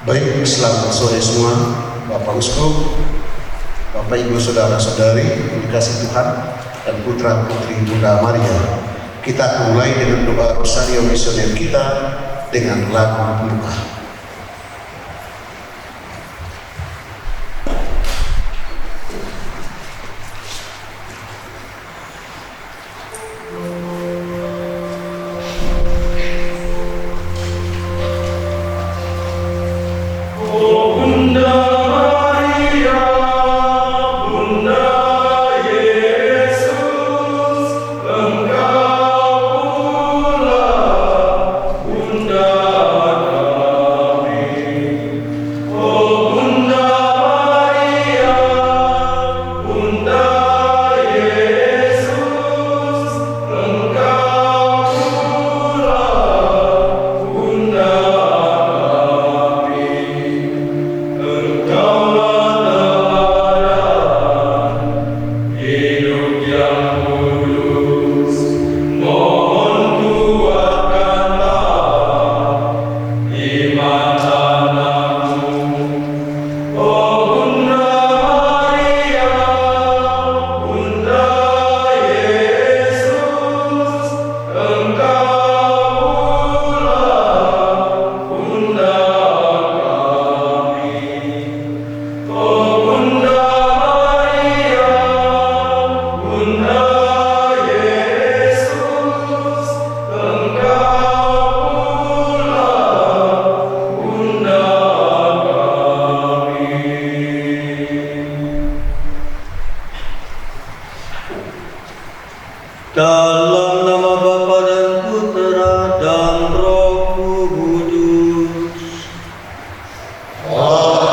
Baik, selamat sore semua, Bapak Uskup, Bapak Ibu Saudara-saudari yang dikasihi Tuhan dan Putra Putri Bunda Maria. Kita mulai dengan doa Rosario Misioner kita dengan lagu pembuka. Dalam nama Bapa dan Putra dan Roh Kudus. Amin.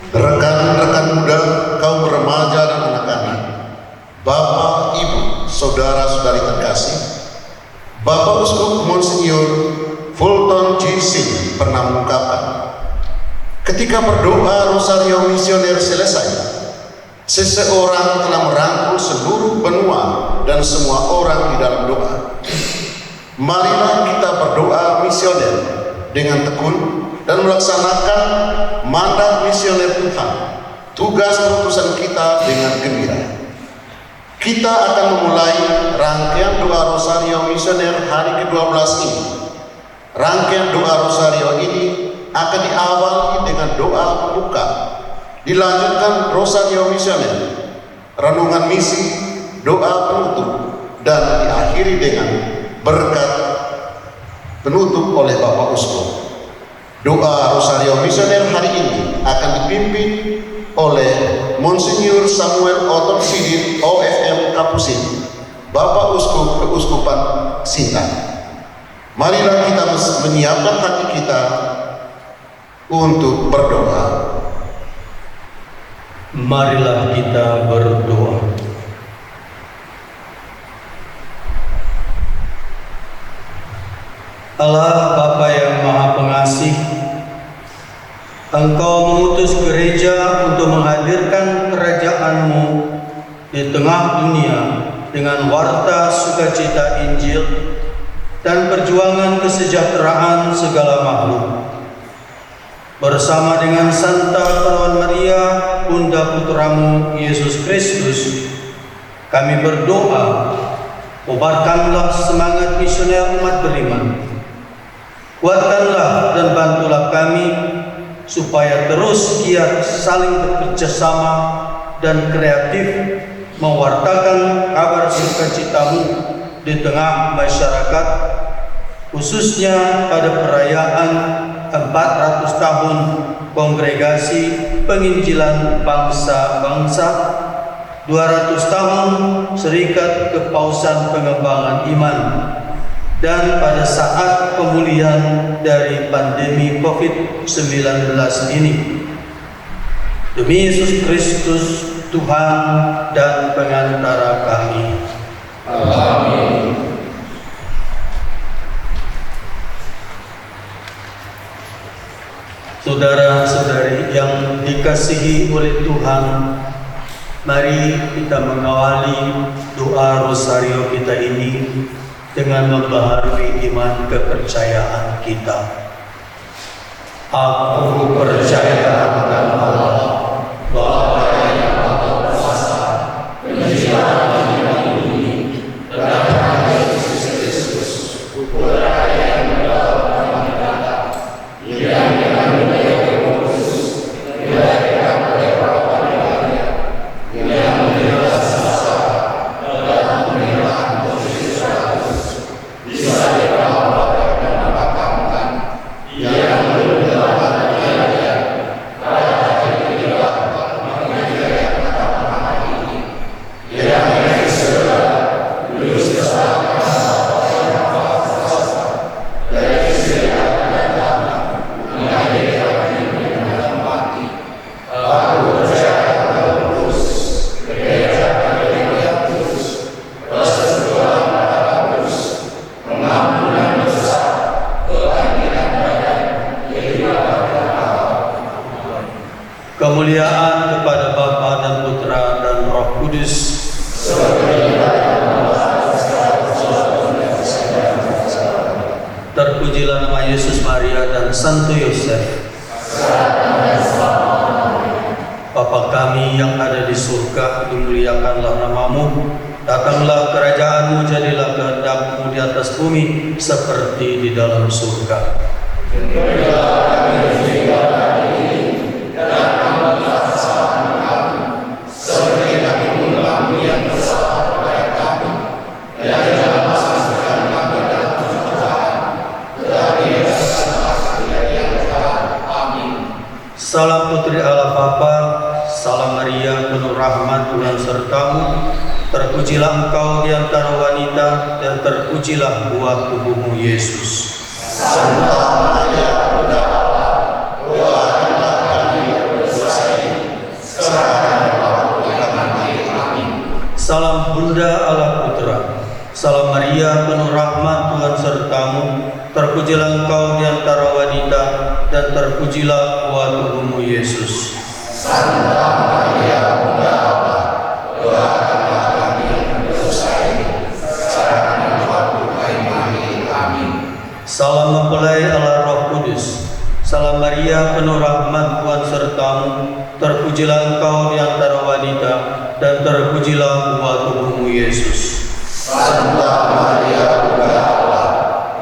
Rekan-rekan muda, kaum remaja dan anak-anak, Bapak, Ibu, Saudara-saudari terkasih, Bapak Uskup Monsinyur Fulton G. Singh pernah mengungkapkan, ketika berdoa Rosario Misioner selesai, seseorang telah merangkul seluruh benua dan semua orang di dalam doa. Marilah kita berdoa misioner dengan tekun dan melaksanakan mandat misioner Tuhan, tugas perutusan kita dengan gembira. Kita akan memulai rangkaian doa Rosario Misioner hari ke-12 ini. Rangkaian doa Rosario ini akan diawali dengan doa pembuka, dilanjutkan Rosario Misioner, renungan misi, doa penutup, dan diakhiri dengan berkat penutup oleh Bapak Uskup. Doa Rosario Misioner hari ini akan dipimpin oleh Monsinyur Samuel Oton Sidin OFM Kapusin, Bapak Uskup Keuskupan Sintang. Marilah kita menyiapkan hati kita untuk berdoa. Marilah kita berdoa. Allah Bapa yang Maha Pengasih, Engkau mengutus gereja untuk menghadirkan kerajaan-Mu di tengah dunia dengan warta sukacita Injil dan perjuangan kesejahteraan segala makhluk. Bersama dengan Santa Perawan Maria, Bunda Putramu Yesus Kristus, kami berdoa, kobarkanlah semangat misioner umat beriman. Kuatkanlah dan bantulah kami supaya terus giat saling bekerjasama dan kreatif mewartakan kabar sukacita-Mu di tengah masyarakat, khususnya pada perayaan 400 tahun Kongregasi Penginjilan Bangsa-Bangsa, 200 tahun Serikat Kepausan Pengembangan Iman, dan pada saat pemulihan dari pandemi COVID-19 ini. Demi Yesus Kristus, Tuhan dan pengantara kami. Amin. Saudara-saudari yang dikasihi oleh Tuhan, mari kita mengawali doa Rosario kita ini dengan membaharui iman kepercayaan kita. Aku percaya akan Allah, Bapa yang Maha Kuasa, Pencipta langit dan bumi, dan Tuhan Yesus Kristus, Putra yang mendapat amanah, yang dengan menjadi Kudus, dilahirkan oleh Bapa Maria, yang menderita sisa, dalam pemerintahan Pontius Pilatus, disalibkan dan dimakamkan, yang kemuliaan kepada Bapa dan Putra dan Roh Kudus. Terpujilah nama Yesus, Maria dan Santo Yosef. Bapa kami yang ada di surga, dimuliakanlah namamu. Datanglah kerajaanmu, jadilah kehendakmu di atas bumi seperti di dalam surga. Salam Putri Allah Bapa, salam Maria penuh rahmat, Tuhan sertamu. Terpujilah engkau di antara wanita, dan terpujilah buah tubuhmu Yesus. Santa Maria, Bunda Allah, doakanlah kami yang berdosa ini, sekarang dan waktu kami mati. Amin. Salam Bunda Allah Putra, salam Maria penuh rahmat, Tuhan sertamu. Terpujilah engkau di antara wanita, dan terpujilah buah tubuhmu Yesus. Santa Maria, Bunda Allah, doakanlah kami yang berdosa ini, sekarang dan waktu kami mati. Amin. Salam mempelai Allah Roh Kudus, salam Maria penuh rahmat, Tuhan sertamu. Terpujilah engkau di antara wanita, dan terpujilah buah tubuhmu Yesus. Santa Maria, Bunda Allah,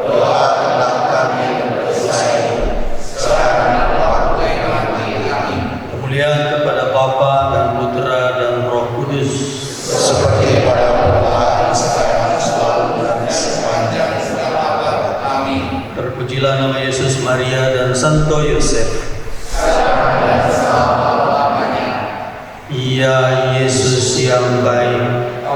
doakanlah kami yang berdosa ini, sekarang dan waktu kami mati. Amin. Kemuliaan kepada Bapa dan Putra dan Roh Kudus, seperti pada permulaan, sekarang, selalu, dan sepanjang segala abad. Amin. terpujilah nama Yesus, Maria dan Santo Yosef. Ya Yesus yang baik,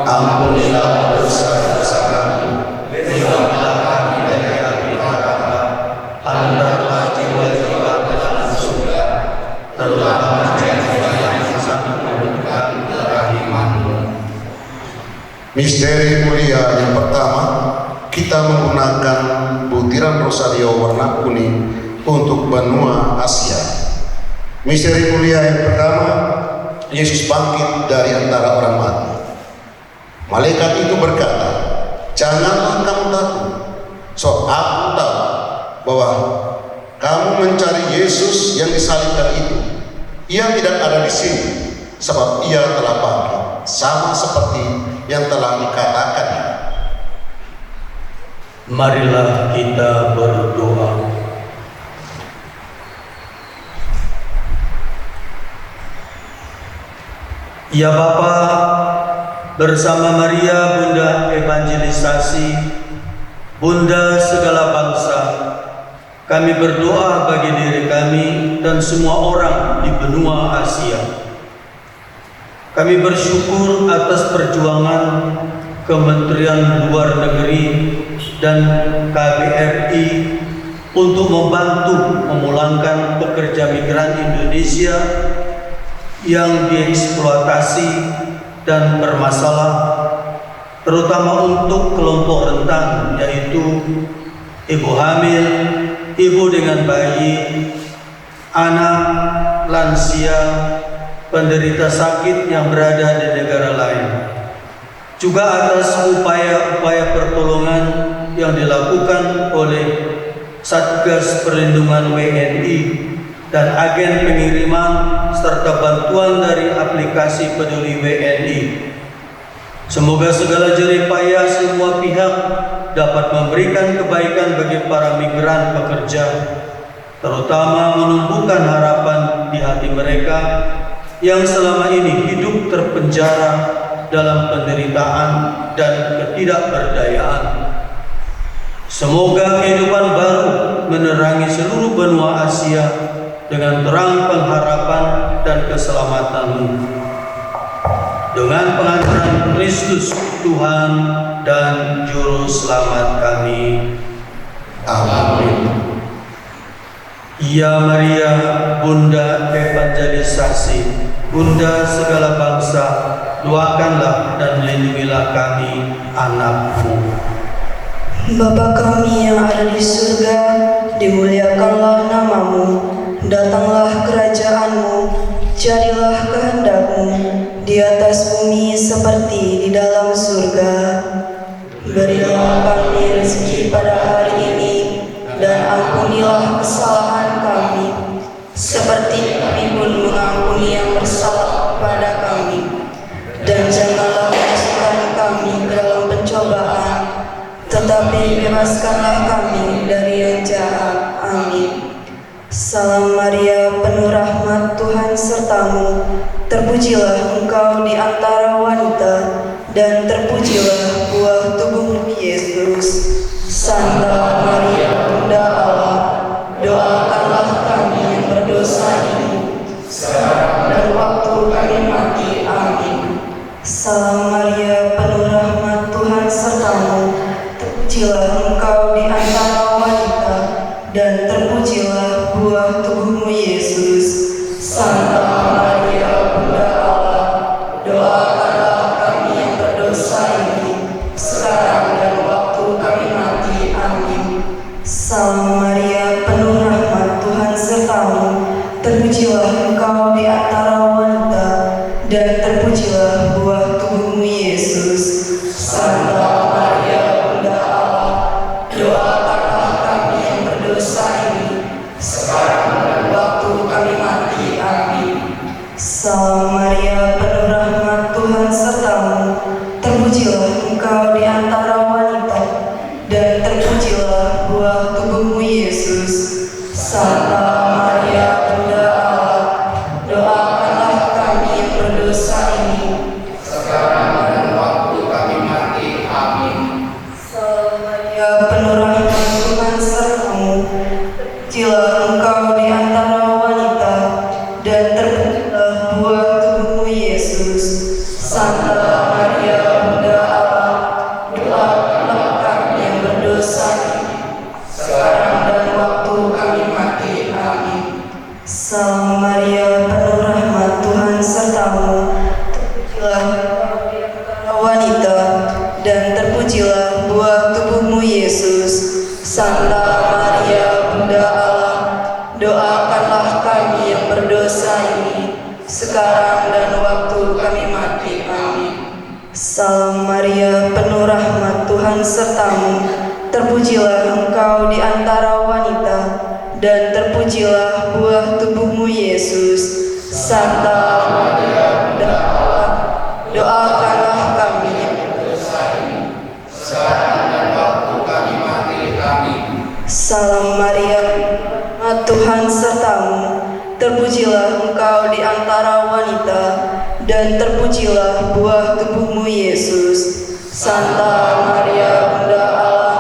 Ampunilah dosa-dosa kami, lindungilah kami dari api neraka, antarlah jiwa-jiwa ke dalam surga, terutama jiwa yang sangat membutuhkan kerahiman-Mu. Misteri mulia yang pertama, kita menggunakan butiran rosario warna kuning untuk benua Asia. Misteri mulia yang pertama, Yesus bangkit dari antara orang mati. Malaikat itu berkata, "Janganlah kamu takut, so aku tahu bahwa kamu mencari Yesus yang disalibkan itu. Ia tidak ada di sini, sebab ia telah bangkit, sama seperti yang telah dikatakannya." Marilah kita berdoa. Ya Bapa, bersama Maria Bunda Evangelisasi, Bunda segala bangsa, kami berdoa bagi diri kami dan semua orang di benua Asia. Kami bersyukur atas perjuangan Kementerian Luar Negeri dan KBRI untuk membantu memulangkan pekerja migran Indonesia yang dieksploitasi dan bermasalah, terutama untuk kelompok rentan, yaitu ibu hamil, ibu dengan bayi, anak, lansia, penderita sakit yang berada di negara lain. Juga atas upaya-upaya pertolongan yang dilakukan oleh Satgas Perlindungan WNI dan agen pengiriman serta bantuan dari aplikasi Peduli WNI. Semoga segala jerih payah semua pihak dapat memberikan kebaikan bagi para migran pekerja, terutama menumbuhkan harapan di hati mereka yang selama ini hidup terpenjara dalam penderitaan dan ketidakberdayaan. Semoga kehidupan baru menerangi seluruh benua Asia dengan terang pengharapan dan keselamatan-Mu. Dengan pengajaran Kristus Tuhan dan Juru Selamat kami. Amin. Ya Maria, Bunda evangelisasi, Bunda segala bangsa, doakanlah dan lindungilah kami, anak-Mu. Bapa kami yang ada di surga, dimuliakanlah nama-Mu, datanglah kerajaan-Mu, jadilah kehendak-Mu di atas bumi seperti di dalam surga. Berilah kami rezeki pada hari ini, dan ampunilah kesalahan kami, seperti kami pun mengampuni yang bersalah kepada kami. Dan janganlah masukkan kami ke dalam pencobaan, tetapi bebaskanlah kami dari yang jahat. Amin. Salam Maria, penuh rahmat, Tuhan sertamu. Terpujilah engkau di antara wanita, dan terpujilah buah tubuhmu Yesus. Santa Maria, Bunda Allah, doakanlah kami yang berdosa ini, sekarang dan waktu kami mati. Amin. Salam Maria, penuh rahmat, Tuhan sertamu. Terpujilah engkau di antara wanita, dan terpujilah buah tubuhmu Yesus. Santa Maria, Bunda Allah, doakanlah kami yang berdosa ini, sekarang dan waktu kami mati. Amin. Salam Maria, penuh rahmat, Tuhan sertamu. Terpujilah engkau di antara wanita, dan terpujilah buah tubuhmu Yesus. Santa Maria, Bunda Allah, doakanlah kami yang berdosa ini, sekarang dan waktu kami mati. Amin. Salam Maria, penuh rahmat, Tuhan sertamu. Terpujilah engkau di antara wanita, dan terpujilah buah tubuhmu Yesus. Santa Maria, Bunda Allah, doakanlah kami yang berdosa ini, sekarang dan waktu kami mati. Amin. Salam Maria, penuh rahmat, Tuhan sertamu. Terpujilah engkau di antara wanita, dan terpujilah buah tubuhmu Yesus. Santa Maria, Bunda Allah, doakanlah kami yang berdosa ini, sekarang dan waktu kami mati. Amin. Salam Maria, penuh rahmat, Tuhan sertamu. Terpujilah engkau di antara wanita, dan terpujilah buah tubuhmu Yesus. Santa Maria, Bunda Allah, doakanlah kami yang berdosa ini, sekarang dan waktu kami mati. Amin. Salam Maria, penuh rahmat, Tuhan sertamu. Terpujilah engkau di antara wanita, dan terpujilah buah tubuhmu Yesus. Santa Maria, Bunda Allah, doakanlah kami yang berdosa ini, sekarang dan waktu kami mati. Amin. Salam Maria, Tuhan sertamu. Terpujilah engkau di antara wanita, dan terpujilah buah tubuhmu Yesus. Santa Maria, Bunda Allah,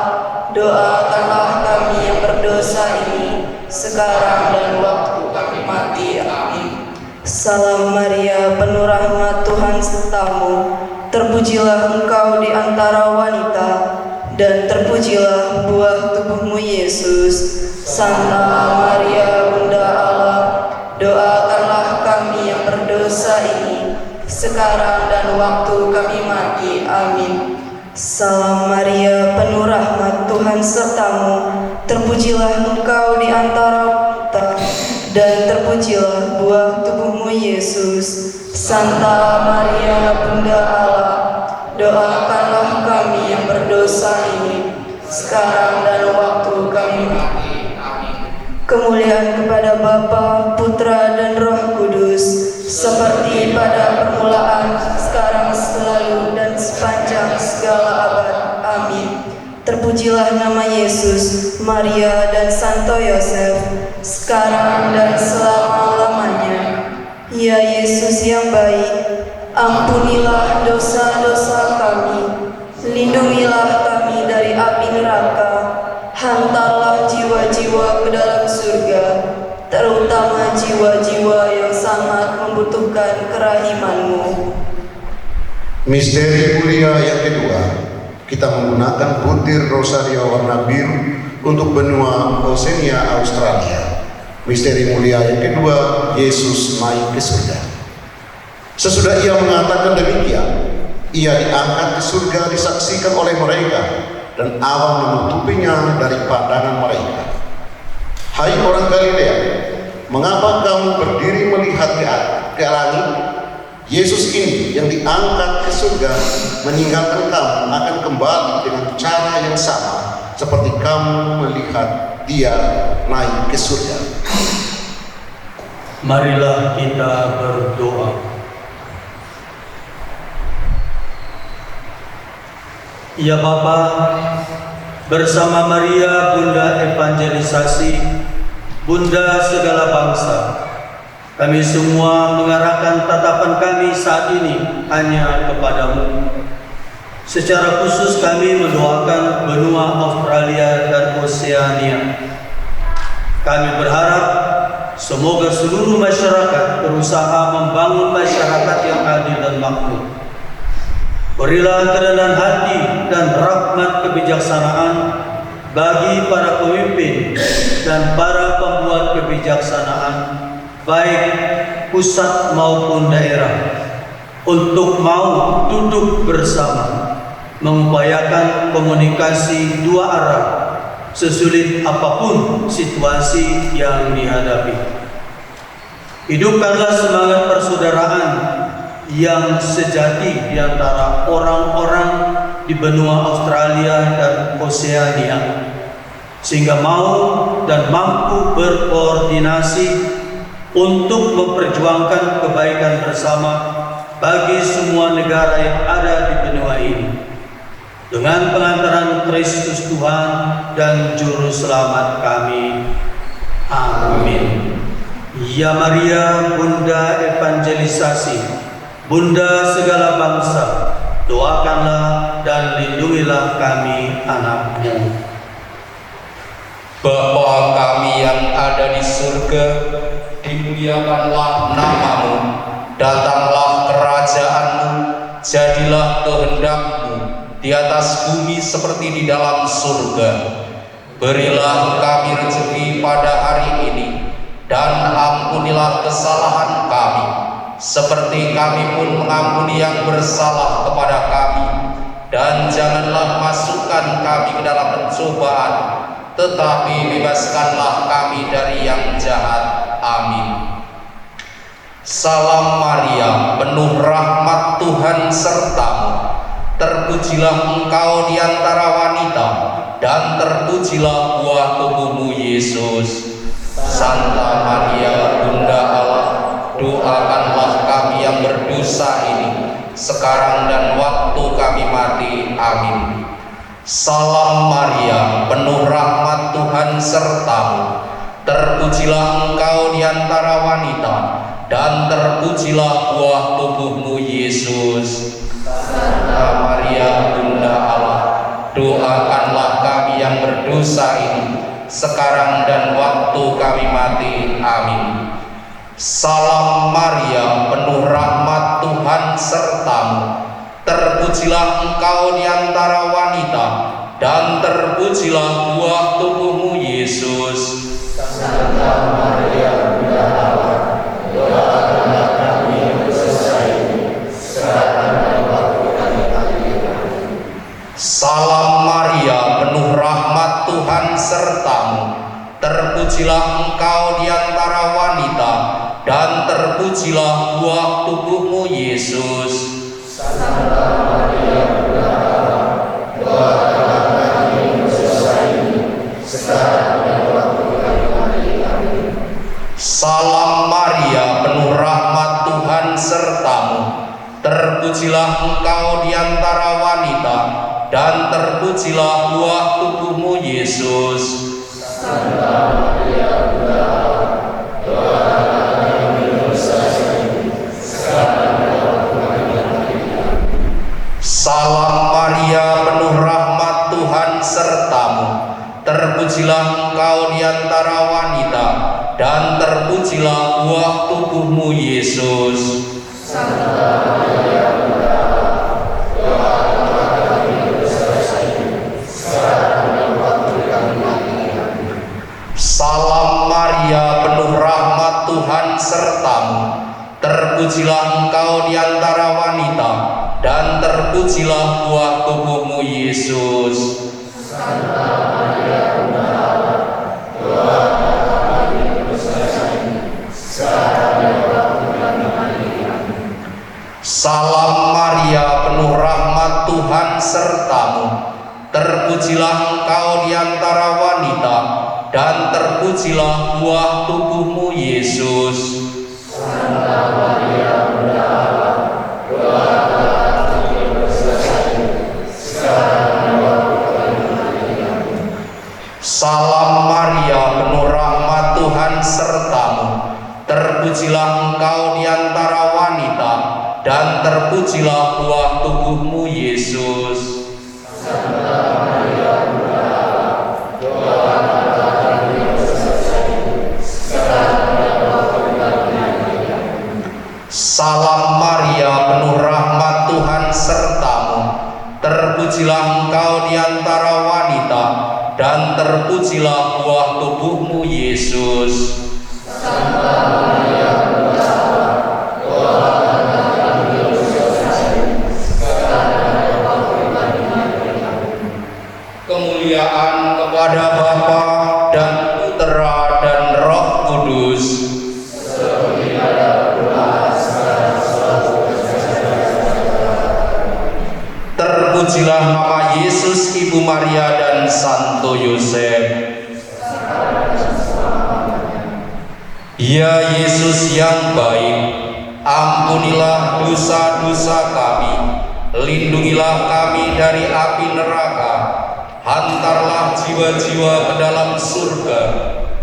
doakanlah kami yang berdosa ini, sekarang dan waktu kami mati. Amin. Salam Maria, penuh rahmat, Tuhan sertamu. Terpujilah engkau di antara wanita, dan terpujilah buah tubuhmu Yesus. Santa Maria, Bunda Allah, doakanlah kami yang berdosa ini, sekarang dan waktu kami mati. Amin. Salam Maria, penuh rahmat, Tuhan sertamu. Terpujilah engkau di antara wanita, dan terpujilah buah tubuhmu Yesus. Santa Maria, Bunda Allah, doakanlah kami yang berdosa ini, sekarang dan waktu kami mati. Kemuliaan kepada Bapa, Putra, dan Roh Kudus, seperti pada permulaan, sekarang, selalu, dan sepanjang segala abad. Amin. Terpujilah nama Yesus, Maria, dan Santo Yosef, sekarang dan selama-lamanya. Ya Yesus yang baik, ampunilah dosa-dosa kami, lindungilah kami dari api neraka, hantarlah jiwa-jiwa ke dalam surga, terutama jiwa-jiwa yang sangat membutuhkan kerahiman-Mu. Misteri mulia yang kedua, kita menggunakan butir rosario warna biru untuk benua Oceania, Australia. Misteri mulia yang kedua, Yesus naik ke surga. Sesudah ia mengatakan demikian, ia diangkat ke surga disaksikan oleh mereka, dan awan menutupinya dari pandangan mereka. Hai orang Galilea, mengapa kamu berdiri melihat ke langit? Yesus ini yang diangkat ke surga meninggalkan kamu akan kembali dengan cara yang sama seperti kamu melihat dia naik ke surga. Marilah kita berdoa. Ya Bapa, bersama Maria Bunda Evangelisasi, Bunda segala bangsa, kami semua mengarahkan tatapan kami saat ini hanya kepadamu. Secara khusus kami mendoakan benua Australia dan Oceania. Kami berharap semoga seluruh masyarakat berusaha membangun masyarakat yang adil dan makmur. Berilah kerendahan hati dan rahmat kebijaksanaan bagi para pemimpin dan para pembuat kebijaksanaan, baik pusat maupun daerah, untuk mau duduk bersama, mengupayakan komunikasi dua arah sesulit apapun situasi yang dihadapi. Hidupkanlah semangat persaudaraan yang sejati di antara orang-orang di benua Australia dan Oceania, sehingga mau dan mampu berkoordinasi untuk memperjuangkan kebaikan bersama bagi semua negara yang ada di benua ini, dengan pengantaran Kristus Tuhan dan Juru Selamat kami. Amin. Ya Maria, Bunda Evangelisasi, Bunda segala bangsa, doakanlah dan lindungilah kami anak-Mu. Bapa kami yang ada di surga, dimuliakanlah nama-Mu, datanglah kerajaan-Mu, jadilah kehendak-Mu di atas bumi seperti di dalam surga. Berilah kami rezeki pada hari ini, dan ampunilah kesalahan kami, seperti kami pun mengampuni yang bersalah kepada kami. Dan janganlah masukkan kami ke dalam pencobaan, tetapi bebaskanlah kami dari yang jahat. Amin. Salam Maria, penuh rahmat Tuhan sertamu. Terpujilah engkau di antara wanita, dan terpujilah buah tubuhmu Yesus. Santa Maria, Bunda Allah, doakanlah kami yang berdosa ini, sekarang dan waktu kami mati. Amin. Salam Maria, penuh rahmat Tuhan sertamu. Terpujilah engkau di antara wanita, dan terpujilah buah tubuhmu Yesus. Santa Maria, Bunda Allah, doakanlah kami yang berdosa ini, sekarang dan waktu kami mati. Amin. Salam Maria, penuh rahmat Tuhan sertamu. Terpujilah engkau di antara wanita, dan terpujilah buah tubuhmu Yesus. Santa Maria, Bunda Allah, doakanlah kami yang berdosa ini, sekarang dan waktu kami mati. Salam Maria, penuh rahmat Tuhan sertamu. Terpujilah engkau di antara wanita, dan terpujilah buah tubuhmu Yesus. Santa Maria, Bunda Allah, doakanlah kami yang berdosa engkau di antara wanita, dan terpujilah buah tubuhmu Yesus. Salam Maria, penuh rahmat, Tuhan sertamu. Terpujilah engkau di antara wanita, dan terpujilah buah tubuhmu Yesus. Salam Maria, penuh rahmat, Tuhan sertamu. Terpujilah engkau di antara wanita, dan terpujilah buah tubuhmu Yesus. Salam Maria, penuh rahmat, Tuhan sertamu. Terpujilah engkau di antara wanita, dan terpujilah buah tubuhmu Yesus. Salam Maria, penuh rahmat, Tuhan sertamu. Terpujilah engkau di antara wanita, dan terpujilah buah tubuhmu Yesus. Salam Maria, penuh rahmat, Tuhan sertamu. Terpujilah engkau di antara wanita, dan terpujilah buah tubuhmu Yesus. Kemuliaan kepada Bapa dan Putra dan Roh Kudus. Terpujilah nama Yesus, Ibu Maria dan Santo Yosef. Ya Yesus yang baik, ampunilah dosa-dosa kami, lindungilah kami dari api neraka, hantarlah jiwa-jiwa ke dalam surga,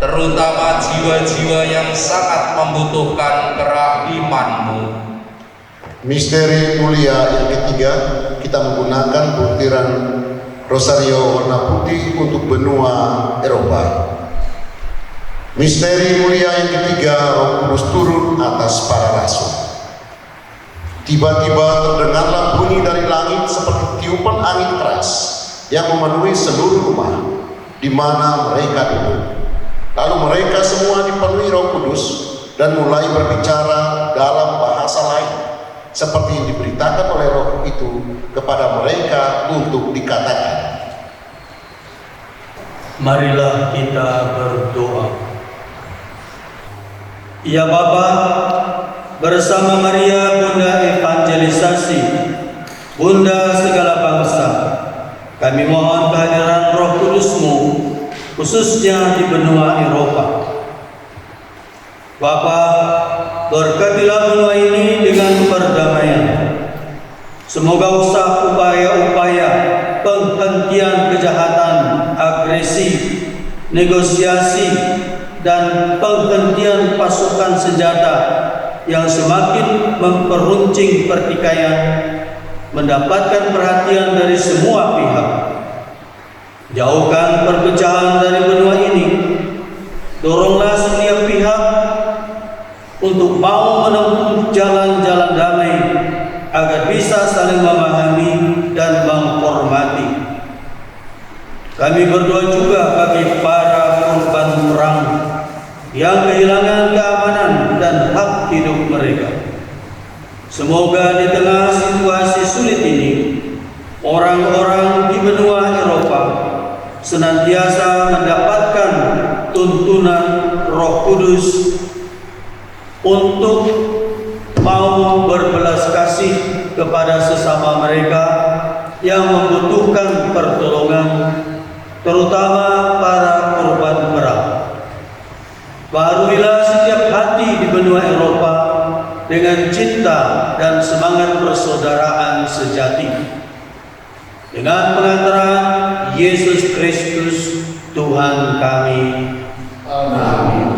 terutama jiwa-jiwa yang sangat membutuhkan kerahiman-Mu. Misteri mulia yang ketiga, kita menggunakan butiran rosario warna putih untuk benua Eropa. Misteri mulia yang ketiga, Roh Kudus turun atas para rasul. Tiba-tiba terdengarlah bunyi dari langit seperti tiupan angin keras yang memenuhi seluruh rumah di mana mereka duduk. Lalu mereka semua dipenuhi Roh Kudus dan mulai berbicara dalam bahasa lain, seperti yang diberitakan oleh Roh itu kepada mereka untuk dikatakan. Marilah kita berdoa. Ya Bapa, bersama Maria Bunda Evangelisasi, Bunda segala bangsa, kami mohon kehadiran Roh Kudus-Mu khususnya di benua Eropa. Bapa, berkatilah benua ini dengan perdamaian. Semoga usaha upaya-upaya penghentian kejahatan, agresi, negosiasi, dan penghentian pasukan senjata yang semakin memperuncing pertikaian mendapatkan perhatian dari semua pihak. Jauhkan perpecahan dari benua ini. Doronglah setiap pihak untuk mau menempuh jalan-jalan damai agar bisa saling memahami dan menghormati. Kami berdoa juga bagi para korban perang yang kehilangan keamanan dan hak hidup mereka. Semoga di tengah situasi sulit ini, orang-orang di benua Eropa senantiasa mendapatkan tuntunan Roh Kudus untuk mau berbelas kasih kepada sesama mereka yang membutuhkan pertolongan, terutama para korban perang. Baharuilah setiap hati di benua Eropa dengan cinta dan semangat persaudaraan sejati. Dengan pengantaran Yesus Kristus Tuhan kami. Amin.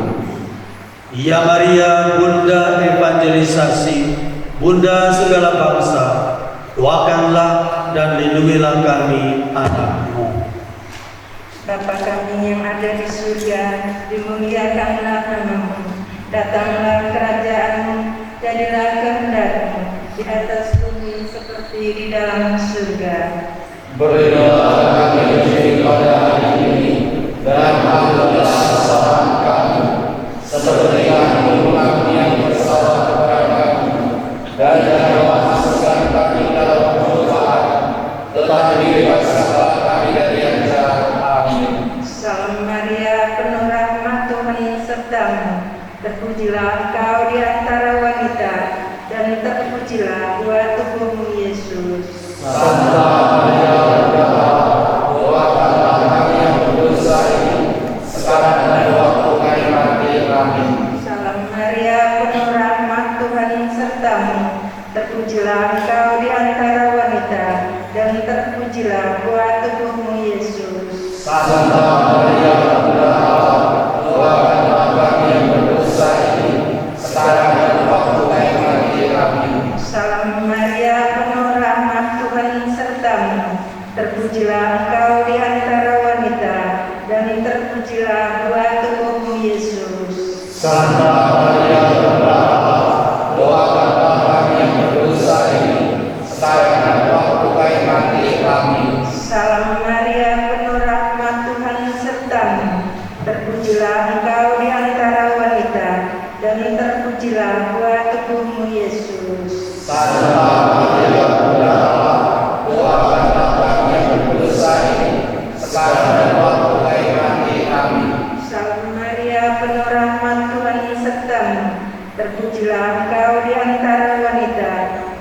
Ya Maria, Bunda evangelisasi, Bunda segala bangsa, doakanlah dan lindungilah kami anak-Mu. Bapa kami yang ada di surga, dimuliakanlah nama-Mu. Datanglah kerajaan-Mu, jadilah kehendak-Mu di atas bumi seperti di dalam surga. Berilah kami rezeki pada hari ini, dan ampunilah kesalahan kami, seperti kami mengampuni yang bersalah kepada kami. Dan janganlah masukkan kami dalam pencobaan, tetapi bebaskanlah kami dari yang jahat. Amin. Salam Maria, penuh rahmat Tuhan serta-Mu. Terpujilah Engkau di antara wanita, dan terpujilah buah tubuh-Mu Yesus. Santa Maria, Bunda Allah, doakanlah kami yang berdosa ini, sekarang dan waktu kami mati. Amin. Salam Maria, penuh rahmat Tuhan serta-Mu. Terpujilah Engkau di antara wanita, dan terpujilah buah tubuh-Mu Yesus. Santa Maria, Bunda Allah, doakanlah kami yang berdosa ini, sekarang dan waktu kami mati. Amin. Salam Maria, penuh rahmat Tuhan serta-Mu. Terpujilah Engkau di antara wanita, dan terpujilah buah tubuh-Mu Yesus. Santa Maria, Bunda Allah, doakanlah kami yang berdosa ini, sekarang dan waktu kami mati. Amin. Salam Maria, penuh rahmat Tuhan serta-Mu. Terpujilah Engkau di antara wanita, dan terpujilah buah tubuh-Mu Yesus. Santa Maria, Bunda Allah, doakanlah kami yang berdosa ini, sekarang dan waktu kami mati. Amin. Salam Maria, penuh rahmat Tuhan serta-Mu. Terpujilah Engkau di antara wanita,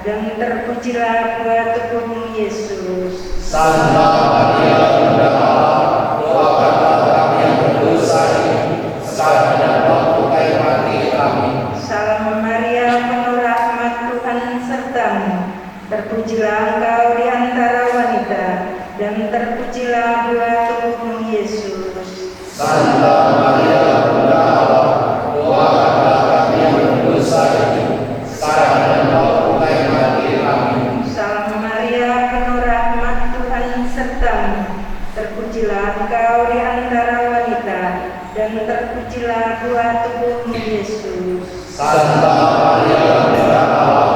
dan terpujilah buah tubuh-Mu Yesus. Santa Maria, Bunda Allah, doakanlah kami yang berdosa ini, sekarang dan waktu kami mati. Amin. Salam Maria, penuh rahmat Tuhan serta-Mu. Terpujilah Engkau di antara wanita, dan terpujilah buah tubuh-Mu Yesus. Santa Maria, Bunda Allah, doakanlah kami yang berdosa ini, sekarang dan waktu kami mati. Amin. Salam Maria, penuh rahmat Tuhan serta-Mu. Terpujilah Engkau di antara wanita, dan terpujilah buah tubuh-Mu Yesus. Santa Maria, Bunda Allah,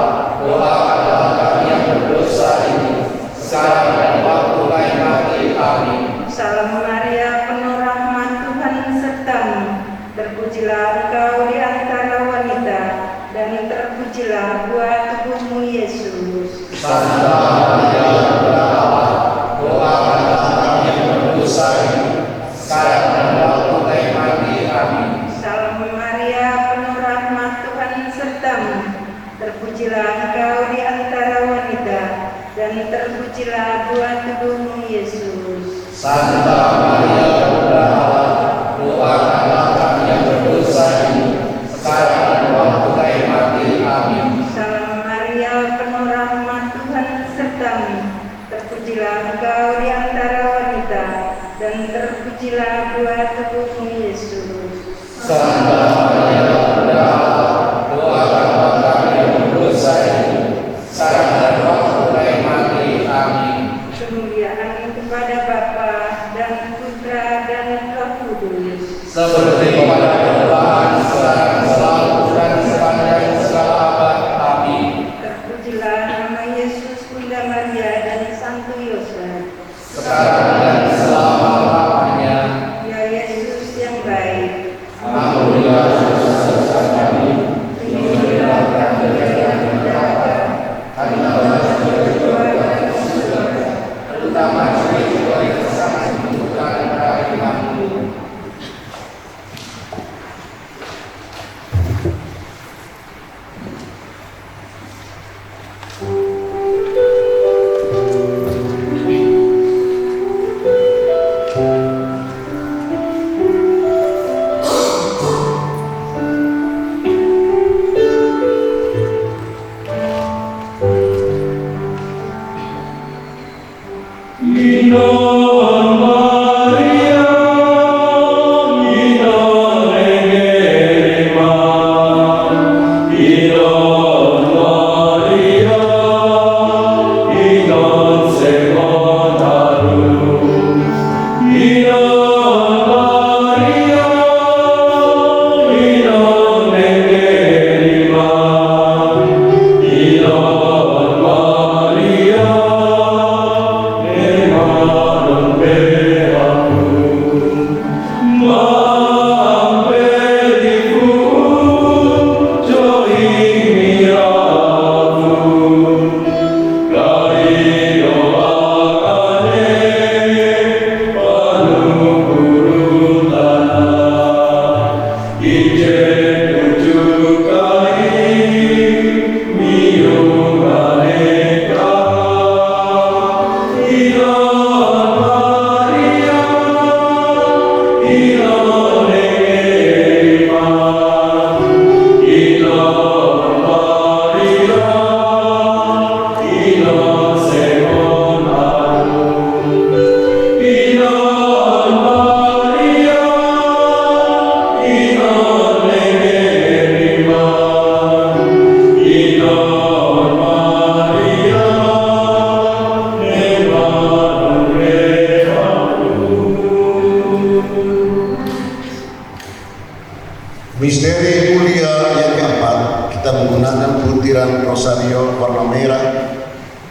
doakanlah kami yang berdosa ini, sekarang dan waktu kami mati. Amin. Salam Maria, penuh rahmat Tuhan serta-Mu. Terpujilah Engkau di antara wanita, dan terpujilah buah tubuh-Mu Yesus. Santa Maria, Bunda Allah, doakanlah kami yang berdosa ini, sekarang dan waktu kami mati. Amin. Salam Maria, penuh rahmat Tuhan serta-Mu. Terpujilah Engkau di antara wanita, dan terpujilah buah tubuh-Mu Yesus. Santa Maria, Bunda Allah, doakanlah kami yang berdosa ini, sekarang dan waktu kami mati. Amin. Salam Maria, penuh rahmat Tuhan serta-Mu. Terpujilah Engkau di antara wanita, dan terpujilah buah tubuh-Mu Yesus. Santa Maria, Bunda Allah, doakanlah kami yang berdosa ini, sekarang dan waktu kami mati. Amin. Kemuliaan kepada Bapa dan Putra dan Roh Kudus. Seperti pada permulaan, sekarang, selalu, dan sepanjang segala abad. Amin. Terpujilah nama Yesus, Bunda Maria dan Santo Yosef. Sekarang dan selama-lamanya. Ya Yesus yang baik, Ampunilah Misteri mulia yang keempat, kita menggunakan butiran rosario warna merah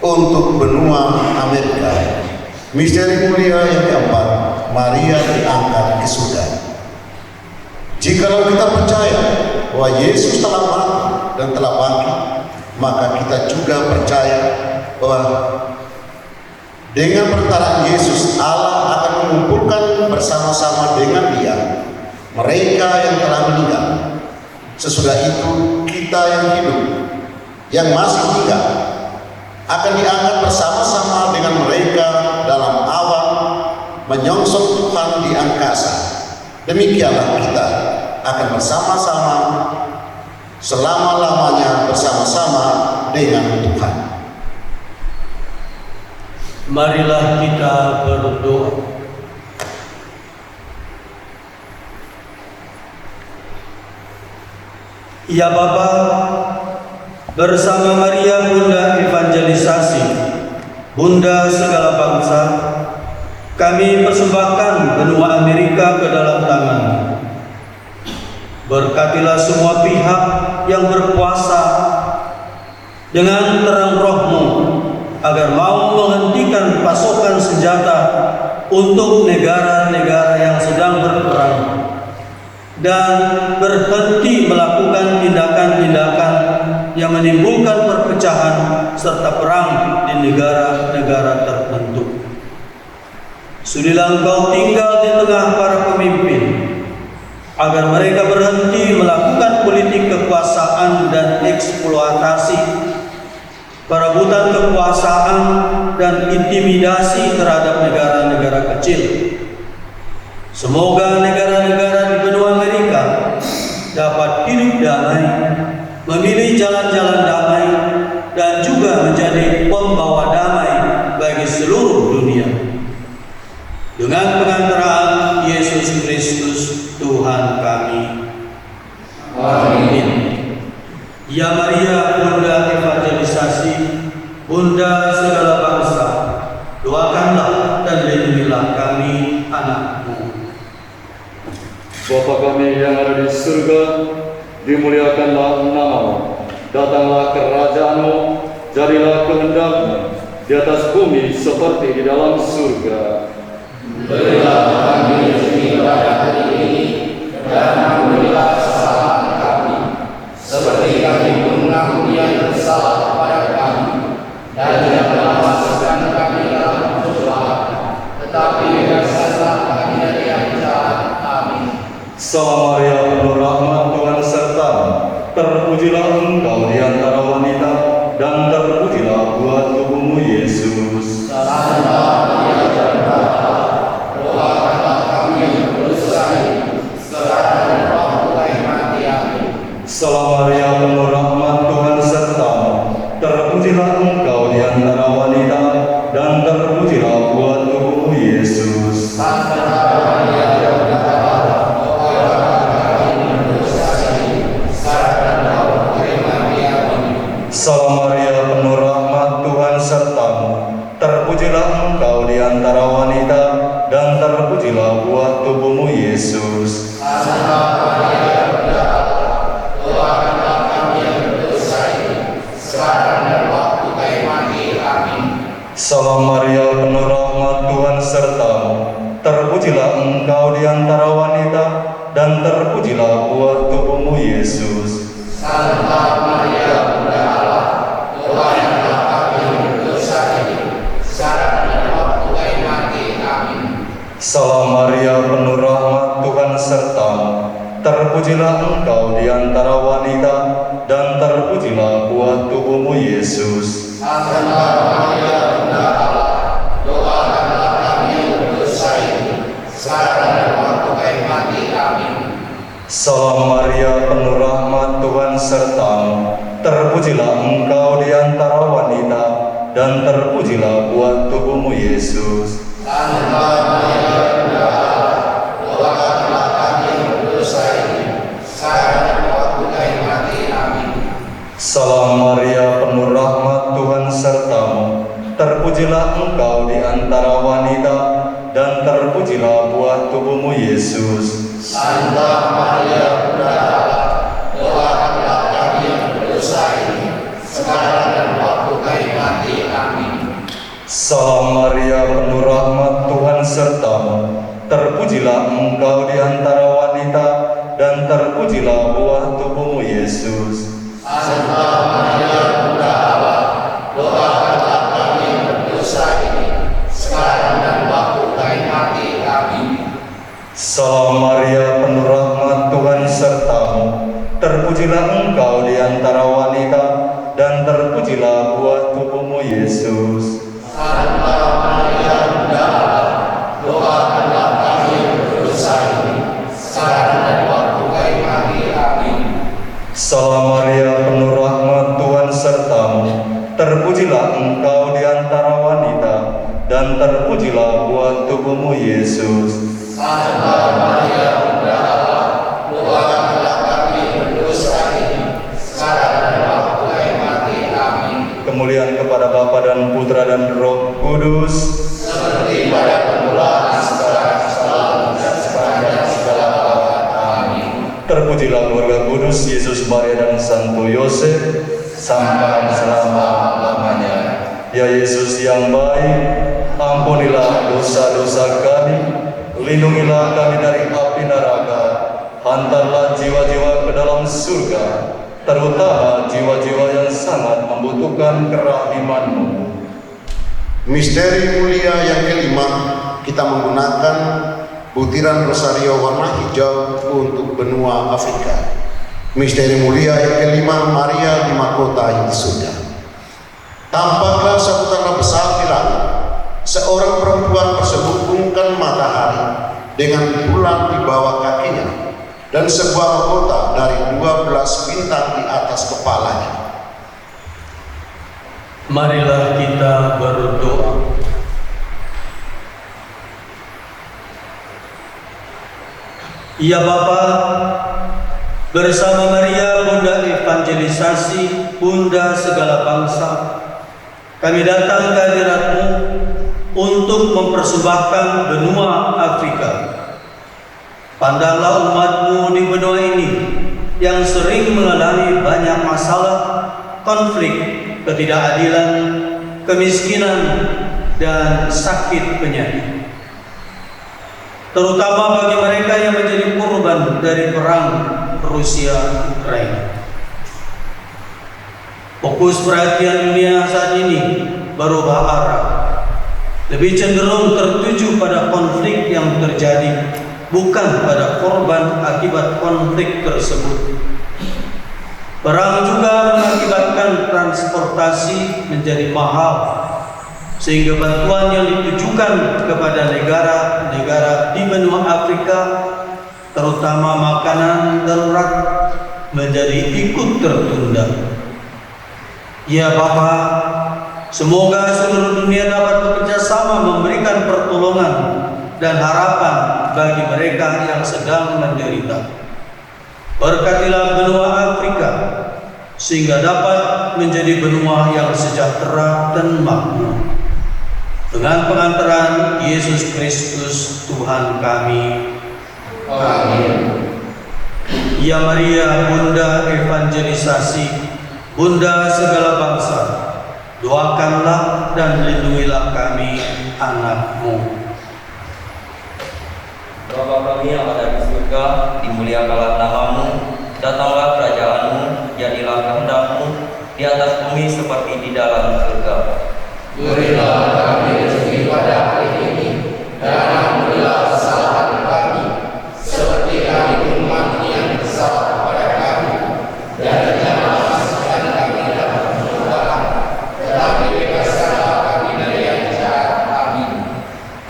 untuk benua Amerika. Misteri mulia yang keempat, Maria diangkat ke surga. Jikalau kita percaya bahwa Yesus telah mati dan telah bangkit, maka kita juga percaya bahwa dengan perkataan Yesus, Allah akan mengumpulkan bersama-sama dengan Dia mereka yang telah meninggal. Sesudah itu kita yang hidup, yang masih tinggal, akan diangkat bersama-sama dengan mereka dalam awan menyongsong Tuhan di angkasa. Demikianlah kita akan bersama-sama selama-lamanya bersama-sama dengan Tuhan. Marilah kita berdoa. Ya Bapa, bersama Maria Bunda Evangelisasi, Bunda segala bangsa, kami persembahkan benua Amerika ke dalam tangan-Mu. Berkatilah semua pihak yang berkuasa dengan terang Roh-Mu, agar mau menghentikan pasokan senjata untuk negara-negara yang sedang berperang dan berhenti melakukan tindakan-tindakan yang menimbulkan perpecahan serta perang di negara-negara tertentu. Sudilah Engkau tinggal di tengah para pemimpin, agar mereka berhenti melakukan politik kekuasaan dan eksploitasi, perebutan kekuasaan dan intimidasi terhadap negara-negara kecil. Semoga negara-negara di benua Amerika dapat hidup damai, memilih jalan-jalan damai, dan juga menjadi pembawa damai bagi seluruh dunia. Dengan pengantaraan Yesus Kristus Tuhan kami. Amin. Ya Maria, Bunda Evangelisasi, Bunda segala bangsa, doakanlah dan lindungilah kami, anak-Mu. Bapa kami yang ada di surga, dimuliakanlah nama-Mu, datanglah kerajaan-Mu, jadilah kehendak-Mu di atas bumi seperti di dalam surga. Berilah kami rezeki pada hari ini, dan ampunilah kesalahan kami, seperti kami pun mengampuni yang bersalah kepada kami. Dan janganlah masukkan kami dalam pencobaan, tetapi bebaskanlah kami dari yang jahat. Amin. Salam Maria, penuh rahmat, Tuhan serta-Mu, terpujilah Engkau di antara wanita, dan terpujilah buah tubuh-Mu Yesus. Santa Maria Bapa, doakanlah kami yang berdosa ini, sekarang dan waktu kami mati. Amin. Salam Maria, penuh rahmat, Tuhan serta-Mu, terpujilah Engkau di antara wanita, dan terpujilah buah Yesus. Santa Maria Bunda Allah, doakanlah kami yang berdosa ini, sekarang dan waktu kami mati. Amin. Salam Maria, penuh rahmat, Tuhan sertamu. Terpujilah engkau di antara wanita, dan terpujilah buah tubuhmu Yesus. Santa Maria Bunda Allah, doakanlah kami yang berdosa ini, sekarang dan waktu kami mati. Amin. Salam Maria, penuh rahmat, Tuhan sertamu. Terpujilah engkau di antara wanita, dan terpujilah buah tubuhmu Yesus. Santa Maria Bunda Allah, doakanlah kami yang berdosa ini, sekarang dan waktu kami mati. Amin. Salam Maria, penuh rahmat, Tuhan sertamu. Terpujilah engkau di antara wanita, dan terpujilah buah tubuhmu Yesus. Santa Maria Bunda Allah, doakanlah kami yang berdosa ini, sekarang dan waktu kami mati. Amin. Salam Maria, penuh rahmat, Tuhan sertamu. Terpujilah engkau di antara wanita, dan terpujilah buah tubuhmu Yesus. Santa Maria Bunda Allah, doakanlah kami yang berdosa ini, sekarang dan waktu kami mati. Amin. Salam Maria, penuh rahmat, Tuhan sertamu. Terpujilah engkau di antara wanita, dan terpujilah buah tubuhmu Yesus. Santa Maria Bunda Allah, doakanlah kami yang berdosa ini, sekarang dan waktu kami mati. Amin. Salam Maria, penuh rahmat, Tuhan sertamu. Terpujilah engkau di antara wanita, dan terpujilah buah tubuhmu Yesus. Santa Maria Bunda Allah, doakanlah kami yang berdosa ini, sekarang dan waktu kami mati. Amin. Salam Maria, penuh rahmat, Tuhan sertamu. Terpujilah engkau di antara wanita, dan terpujilah buah tubuhmu Yesus. Santa Maria Bunda Allah, doakanlah kami yang berdosa ini, sekarang dan waktu kami mati. Amin. Kemuliaan kepada Bapa dan Putra dan Roh Kudus, Seperti pada permulaan, sekarang, selalu, dan sepanjang segala abad. Amin. terpujilah keluarga kudus Yesus, Maria, dan Santo Yosef, sampai selama-lamanya. Ya Yesus yang baik, ampunilah dosa-dosa kami, lindungilah kami dari api neraka, hantarlah jiwa-jiwa ke dalam surga, terutama jiwa-jiwa yang sangat membutuhkan kerahiman-Mu. Misteri mulia yang kelima, kita menggunakan butiran rosario warna hijau untuk benua Afrika. Misteri mulia yang kelima, Maria di mahkota di surga. Tampaklah satu tanda besar di langit. Seorang perempuan bersembunyikan matahari dengan bulan di bawah kakinya, dan sebuah mahkota dari 12 bintang di atas kepalanya. Marilah kita berdoa. Ya Bapa, bersama Maria, Bunda evangelisasi, Bunda segala bangsa, kami datang ke hadirat-Mu untuk mempersembahkan benua Afrika. Pandanglah umat-Mu di benua ini yang sering mengalami banyak masalah, konflik, ketidakadilan, kemiskinan, dan sakit penyakit. Terutama bagi mereka yang menjadi korban dari perang Rusia-Ukraina. Fokus perhatian dunia saat ini berubah arah, lebih cenderung tertuju pada konflik yang terjadi, bukan pada korban akibat konflik tersebut. Perang juga mengakibatkan transportasi menjadi mahal, sehingga bantuan yang ditujukan kepada negara-negara di benua Afrika, terutama makanan darurat, menjadi ikut tertunda. Ya Bapa, semoga seluruh dunia dapat bekerja sama memberikan pertolongan dan harapan bagi mereka yang sedang menderita. Berkatilah benua Afrika, sehingga dapat menjadi benua yang sejahtera dan makmur. Dengan pengantaran Yesus Kristus Tuhan kami. Amin. Ya Maria, Bunda evangelisasi, Bunda segala bangsa, doakanlah dan lindungilah kami, anak-Mu. Bapa kami yang ada di surga, dimuliakanlah nama-Mu, datanglah kerajaan-Mu, jadilah kehendak-Mu di atas bumi seperti di dalam surga. Berilah kami rezeki pada hari ini, dan ampunilah kesalahan kami, seperti kami pun mengampuni yang bersalah kepada kami. Dan janganlah masukkan kami dalam pencobaan, tetapi bebaskanlah kami dari yang jahat. Amin.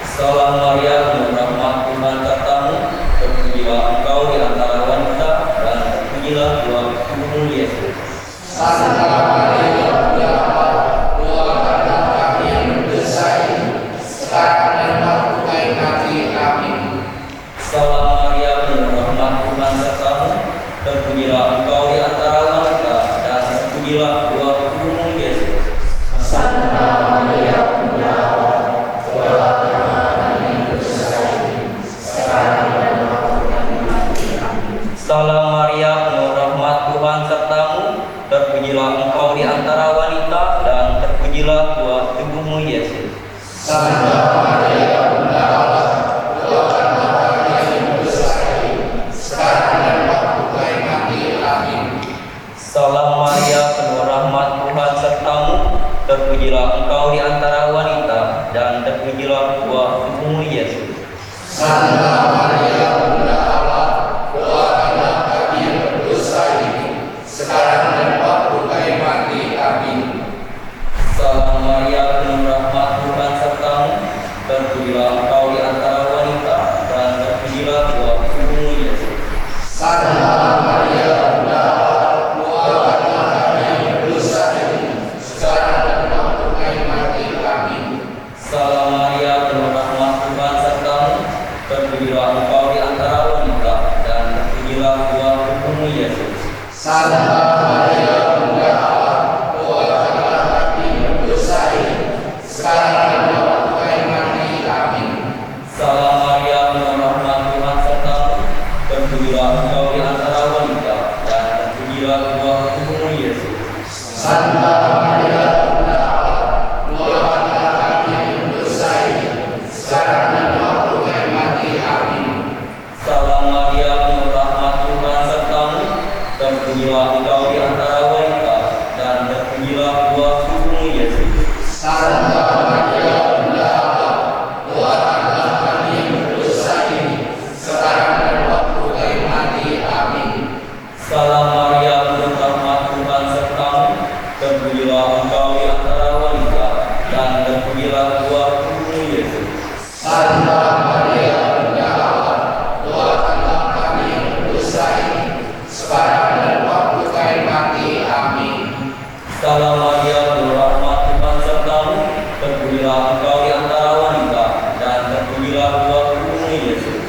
Salam Maria, penuh rahmat, Tuhan sertamu, terpujilah engkau di antara wanita, dan terpujilah buah tubuhmu Yesus. Santa Maria, Bunda Allah, doakanlah kami yang berdosa ini, sekarang dan waktu kami mati. Amin. Salam Maria, penuh rahmat, Tuhan sertamu, terpujilah engkau di antara wanita, dan terpujilah buah tubuhmu Yesus. Santa Maria, Bunda Allah, doakanlah kami yang berdosa ini, sekarang dan waktu kami mati. Amin. Salam Maria, penuh rahmat, Tuhan sertamu, terpujilah engkau di antara wanita, dan terpujilah buah tubuhmu Yesus. Santa Maria, Bunda Allah, doakanlah kami yang berdosa ini, sekarang dan waktu kami mati. Amin. Salam Maria, penuh rahmat, Tuhan sertamu, terpujilah engkau di antara wanita, dan terpujilah buah tubuhmu Yesus. Santa Maria, Bunda Allah, doakanlah kami yang berdosa ini, sekarang dan waktu kami mati. Amin. Salam Maria, penuh rahmat, Tuhan sertamu, terpujilah engkau di antara wanita, dan terpujilah buah tubuhmu Yesus. Santa Maria, Bunda Allah, doakanlah kami yang berdosa ini, sekarang dan waktu kami mati. Amin. Salam Maria, penuh rahmat, Tuhan sertamu, terpujilah engkau di antara wanita, dan terpujilah buah tubuhmu Yesus. Santa Maria, Bunda Allah, doakanlah kami yang berdosa ini, sekarang dan waktu kami mati. Amin. Salam Maria, penuh rahmat, Tuhan sertamu, terpujilah engkau di antara wanita, dan terpujilah buah tubuhmu Yesus. Santa Maria, Bunda Allah, doakanlah kami yang berdosa ini, sekarang dan waktu kami mati. Amin. Salam Maria, penuh rahmat, Tuhan sertamu, terpujilah engkau di antara wanita, dan terpujilah buah tubuhmu Yesus. Santa Maria, Bunda Allah, doakanlah kami yang berdosa ini, sekarang dan waktu kami mati. Amin. Salam Maria, penuh rahmat, Tuhan sertamu, terpujilah engkau di antara wanita, dan terpujilah buah tubuhmu Yesus. Santa Maria, Bunda Allah, doakanlah kami yang berdosa ini, sekarang dan waktu kami mati. Amin. Salam Maria, penuh rahmat, Tuhan sertamu, terpujilah engkau di antara wanita, dan terpujilah buah tubuhmu Yesus.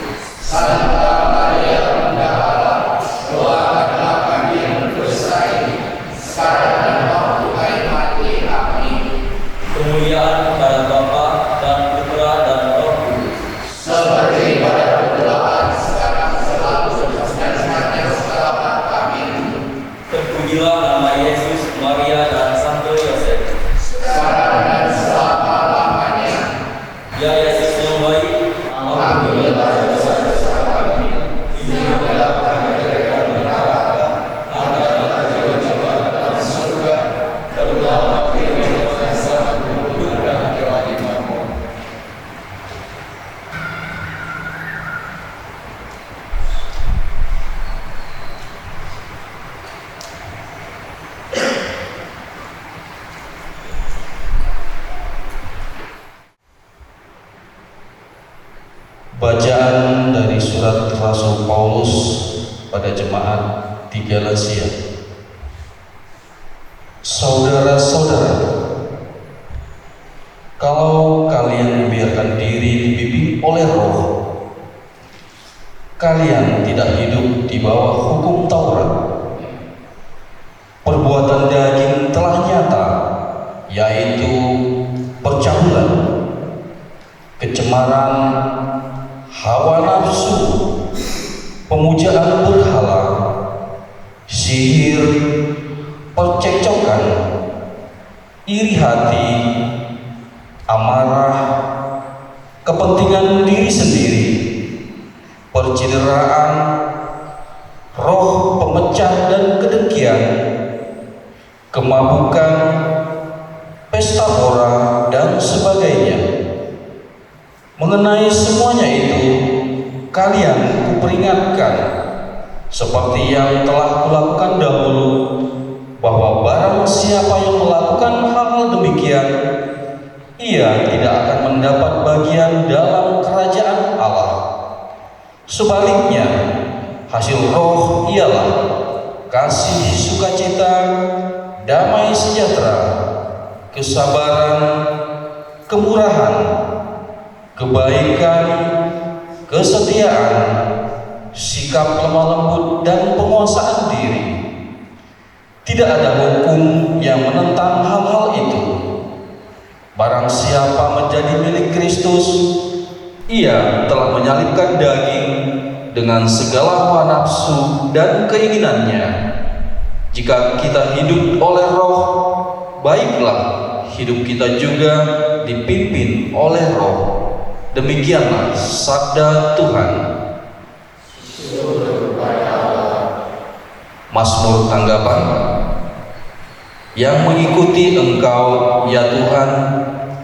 Santa Maria, Bunda Allah, doakanlah kami yang berdosa ini, sekarang dan waktu kami mati. Amin. Kemuliaan kepada Bapa dan Putra dan Roh Kudus. Seperti pada permulaan, sekarang, selalu, dan selamanya. Amin. Terpujilah nama Yesus, Maria, dan Santo Yosef. Sekarang dan selama-lamanya. Ya Yesus yang baik, Alhamdulillah, dosa-dosa kami, hiduplah kami dari api neraka, angkatlah jiwa-jiwa ke dalam surga, terutama kami yang sangat membutuhkan kehadiran-Mu. Bacaan dari surat Rasul Paulus pada jemaat di Galatia. Saudara-saudara, kalau kalian membiarkan diri dibimbing oleh Roh, kalian tidak hidup di bawah hukum Taurat. Perbuatan daging telah nyata, yaitu percabulan, kecemaran, hawa nafsu, pemujaan berhala, sihir, percekcokan, iri hati, amarah, kepentingan diri sendiri, percideraan, roh pemecah dan kedengkian, kemabukan, pesta pora, dan sebagainya. Mengenai semuanya itu, kalian kuperingatkan, seperti yang telah kulakukan dahulu, bahwa barang siapa yang melakukan hal-hal demikian, ia tidak akan mendapat bagian dalam kerajaan Allah. Sebaliknya, hasil roh ialah kasih, sukacita, damai sejahtera, kesabaran, kemurahan, kebaikan, kesetiaan, sikap lemah lembut, dan penguasaan diri. Tidak ada hukum yang menentang hal-hal itu. Barang siapa menjadi milik Kristus, ia telah menyalibkan daging dengan segala hawa nafsu dan keinginannya. Jika kita hidup oleh Roh, baiklah hidup kita juga dipimpin oleh Roh. Demikianlah sabda Tuhan. Mazmur tanggapan. Yang mengikuti Engkau, ya Tuhan,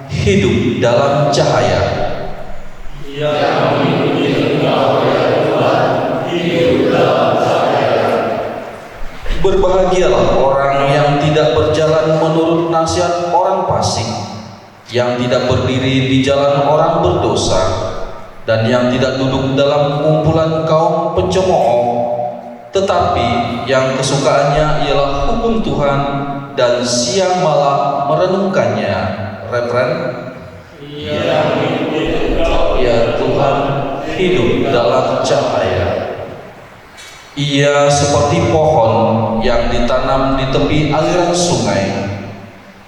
hidup dalam cahaya. Yang mengikuti Engkau, ya Tuhan, hidup dalam cahaya. Berbahagialah orang yang tidak berjalan menurut nasihat orang fasik, yang tidak berdiri di jalan orang berdosa, dan yang tidak duduk dalam kumpulan kaum pencemooh, tetapi yang kesukaannya ialah hukum Tuhan, dan siang malam merenungkannya. Referen. Yang mengikuti Engkau, ya Tuhan, hidup dalam cahaya. Ia seperti pohon yang ditanam di tepi aliran sungai,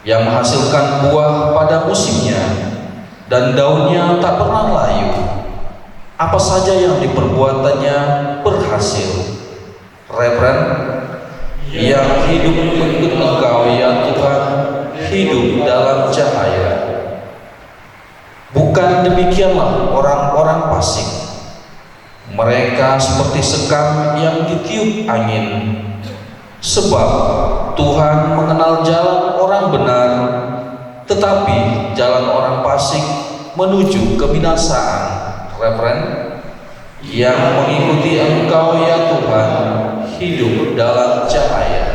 yang menghasilkan buah pada musimnya, dan daunnya tak pernah layu. Apa saja yang diperbuatannya berhasil. Referen. Yang hidup mengikut Engkau, ya Tuhan, hidup dalam cahaya. Bukan demikianlah orang-orang fasik. Mereka seperti sekam yang ditiup angin. Sebab Tuhan mengenal jalan orang benar, tetapi jalan orang fasik menuju kebinasaan. Referen. Yang mengikuti Engkau, ya Tuhan, hidup dalam cahaya.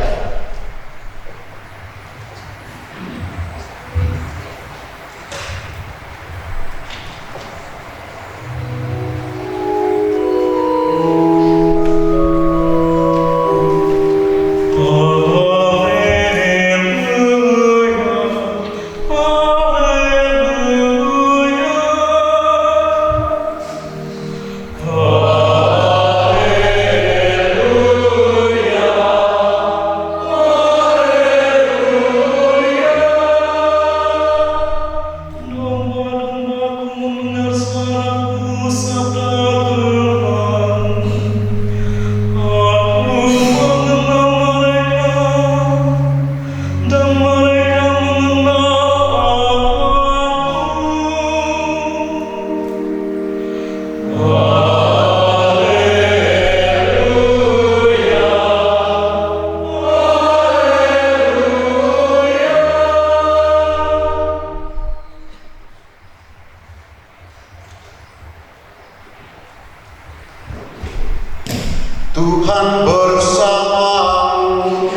Tuhan bersamamu.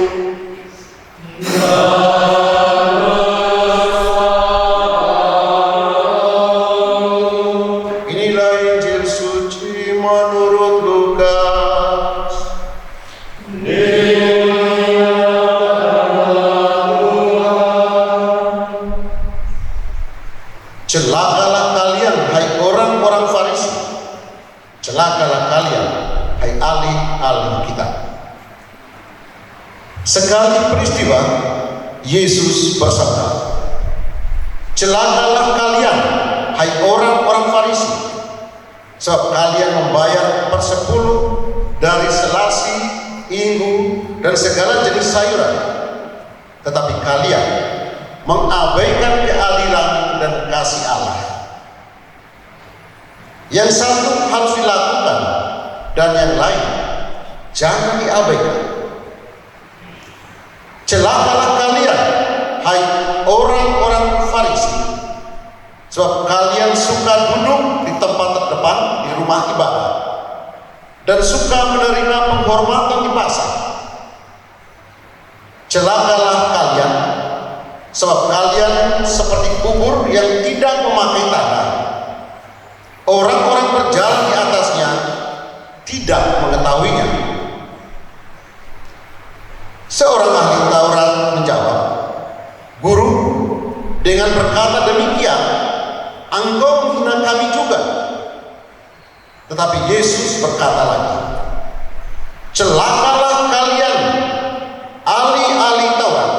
Inilah Injil suci menurut Lukas. Celakalah kalian, hai orang-orang Farisi. Celakalah kalian, hai ahli-ahli kitab. Sekali peristiwa, Yesus bersabda, celakalah kalian, hai orang-orang Farisi. sebab kalian membayar persepuluh dari selasi, inggu, dan segala jenis sayuran. Tetapi kalian mengabaikan keadilan dan kasih Allah. Yang satu harus dilakukan dan yang lain jangan diabaikan. Celakalah kalian, hai orang-orang Farisi, sebab kalian suka duduk di tempat terdepan di rumah ibadah dan suka menerima penghormatan di pasar. Celakalah kalian, sebab kalian seperti kubur yang tidak memakai tanah. Orang-orang berjalan di atasnya tidak mengetahuinya. Seorang ahli Taurat menjawab, "Guru, dengan berkata demikian, engkau menghina kami juga." Tetapi Yesus berkata lagi, "Celakalah kalian, ahli-ahli Taurat,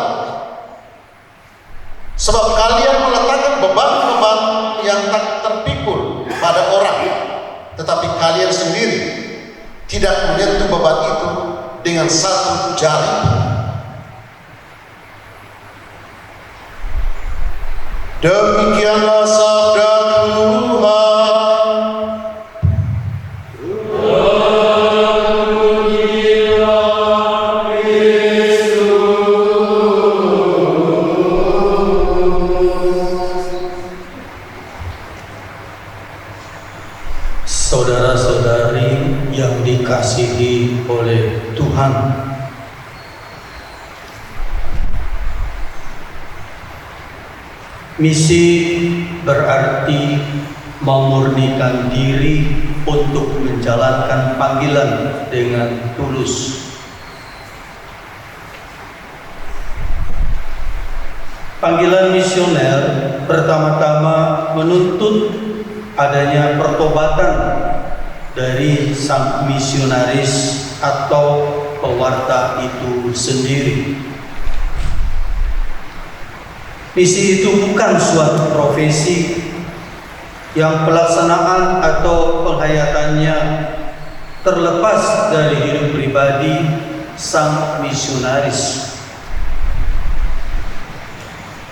sebab kalian meletakkan beban-beban yang tak terpikul pada orang, tetapi kalian sendiri tidak menyentuh beban itu dengan satu jari." Demikianlah sabda Tuhan. Saudara-saudari yang dikasihi oleh Tuhan, misi berarti memurnikan diri untuk menjalankan panggilan dengan tulus. Panggilan misioner pertama-tama menuntut adanya pertobatan dari sang misionaris atau pewarta itu sendiri. Misi itu bukan suatu profesi yang pelaksanaan atau penghayatannya terlepas dari hidup pribadi sang misionaris.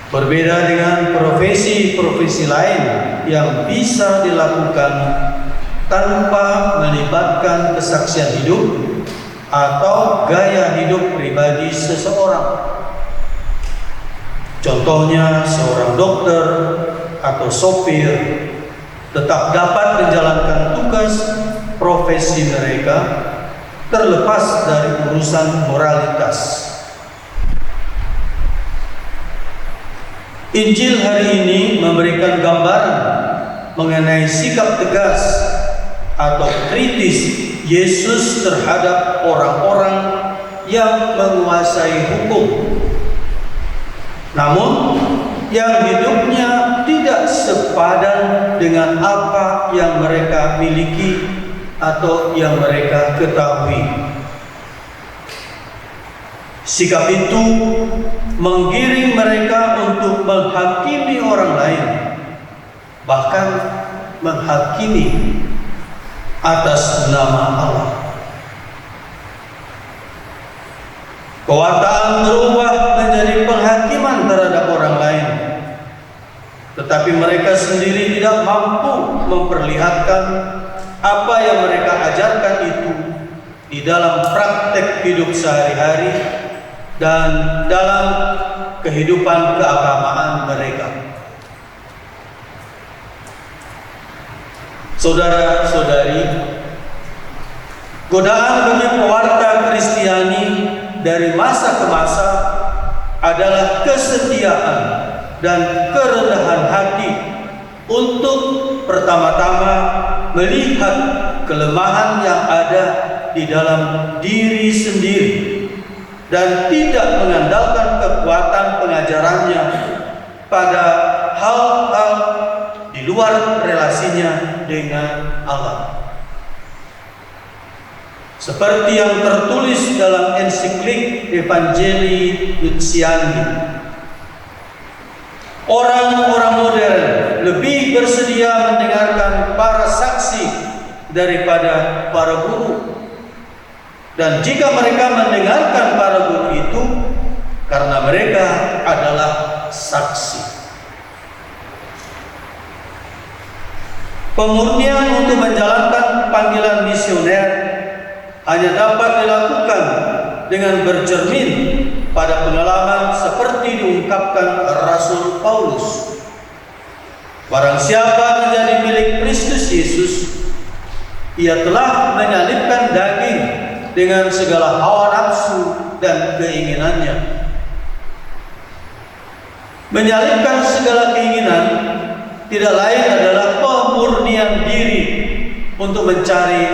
Berbeda dengan profesi-profesi lain yang bisa dilakukan tanpa melibatkan kesaksian hidup atau gaya hidup pribadi seseorang. Contohnya seorang dokter atau sopir tetap dapat menjalankan tugas profesi mereka terlepas dari urusan moralitas. Injil hari ini memberikan gambaran mengenai sikap tegas atau kritis Yesus terhadap orang-orang yang menguasai hukum, namun yang hidupnya tidak sepadan dengan apa yang mereka miliki atau yang mereka ketahui. Sikap itu menggiring mereka untuk menghakimi orang lain, bahkan menghakimi atas nama Allah. Pewartaan berubah menjadi penghakiman terhadap orang lain, tetapi mereka sendiri tidak mampu memperlihatkan apa yang mereka ajarkan itu di dalam praktek hidup sehari-hari dan dalam kehidupan keagamaan mereka. Saudara-saudari, godaan bagi pewarta Kristiani dari masa ke masa adalah kesetiaan dan kerendahan hati untuk pertama-tama melihat kelemahan yang ada di dalam diri sendiri dan tidak mengandalkan kekuatan pengajarannya pada hal-hal di luar relasinya dengan Allah. Seperti yang tertulis dalam ensiklik Evangelii Luciani, orang-orang modern lebih bersedia mendengarkan para saksi daripada para guru. Dan jika mereka mendengarkan para guru itu, karena mereka adalah saksi. Pemurnian untuk menjalankan panggilan misioner hanya dapat dilakukan dengan bercermin pada pengalaman seperti diungkapkan Rasul Paulus. Barang siapa menjadi milik Kristus Yesus, ia telah menyalibkan daging dengan segala hawa nafsu dan keinginannya. Menyalibkan segala keinginan tidak lain adalah pemurnian diri untuk mencari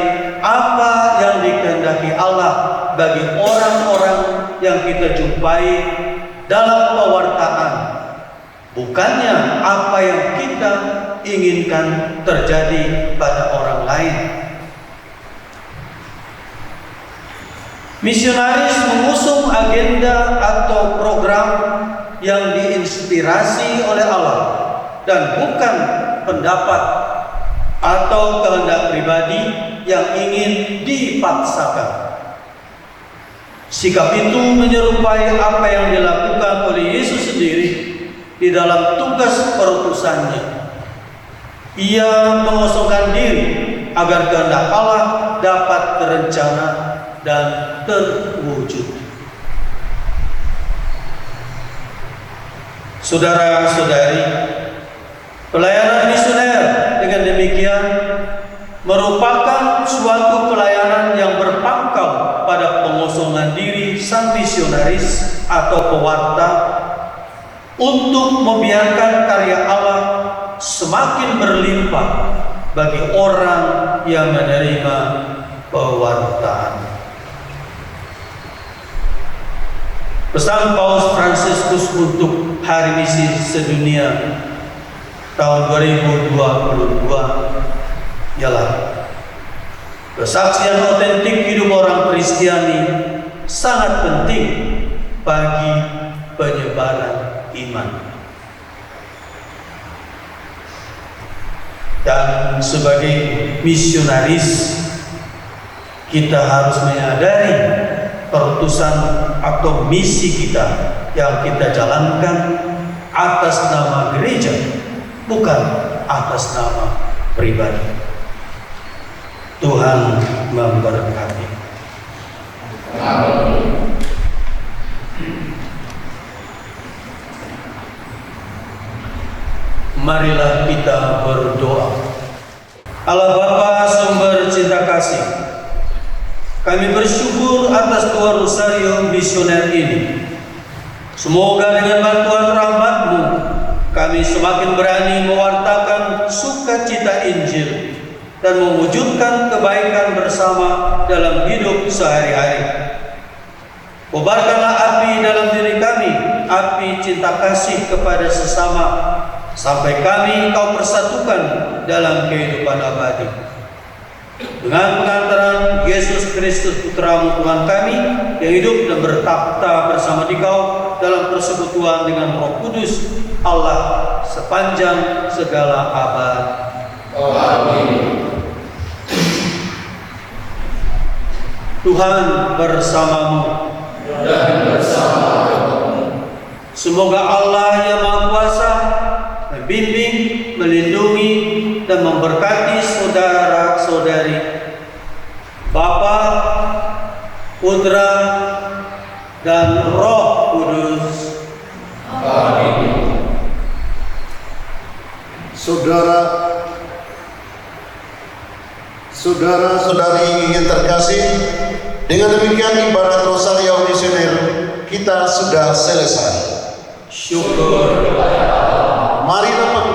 apa yang dikehendaki Allah bagi orang-orang yang kita jumpai dalam pewartaan, bukannya apa yang kita inginkan terjadi pada orang lain. Misionaris mengusung agenda atau program yang diinspirasi oleh Allah dan bukan pendapat atau kehendak pribadi yang ingin dipaksakan. Sikap itu menyerupai apa yang dilakukan oleh Yesus sendiri di dalam tugas perutusannya. Ia mengosongkan diri agar kehendak Allah dapat terencana dan terwujud. Saudara-saudari, pelayanan misioner dengan demikian merupakan suatu pelayanan yang berpangkal pada pengosongan diri sang misionaris atau pewarta untuk membiarkan karya Allah semakin berlimpah bagi orang yang menerima pewartaan. Pesan Paus Fransiskus untuk Hari Misi Sedunia tahun 2022 ialah kesaksian otentik hidup orang Kristiani sangat penting bagi penyebaran iman. Dan sebagai misionaris, kita harus menyadari perutusan atau misi kita yang kita jalankan atas nama gereja, bukan atas nama pribadi. Tuhan memberkati. Amin. Marilah kita berdoa. Allah Bapa sumber cinta kasih, kami bersyukur atas Tuhan Rosario misioner ini. Semoga dengan bantuan rahmat-Mu kami semakin berani mewartakan sukacita Injil dan mewujudkan kebaikan bersama dalam hidup sehari-hari. Kobarkanlah api dalam diri kami, api cinta kasih kepada sesama, sampai kami Kau persatukan dalam kehidupan abadi. Dengan pengantaran Yesus Kristus Putra-Mu Tuhan kami, yang hidup dan bertakhta bersama Dikau dalam persekutuan dengan Roh Kudus, Allah sepanjang segala abad. Amin. Tuhan bersamamu. Dan bersama-Mu. Semoga Allah yang Maha Kuasa membimbing, melindungi, dan memberkati saudara-saudari, Bapa, Putra, dan Roh Kudus. Amin. Saudara-saudari yang terkasih, dengan demikian ibadat Rosario Misioner kita sudah selesai. Syukur kepada Allah. Marilah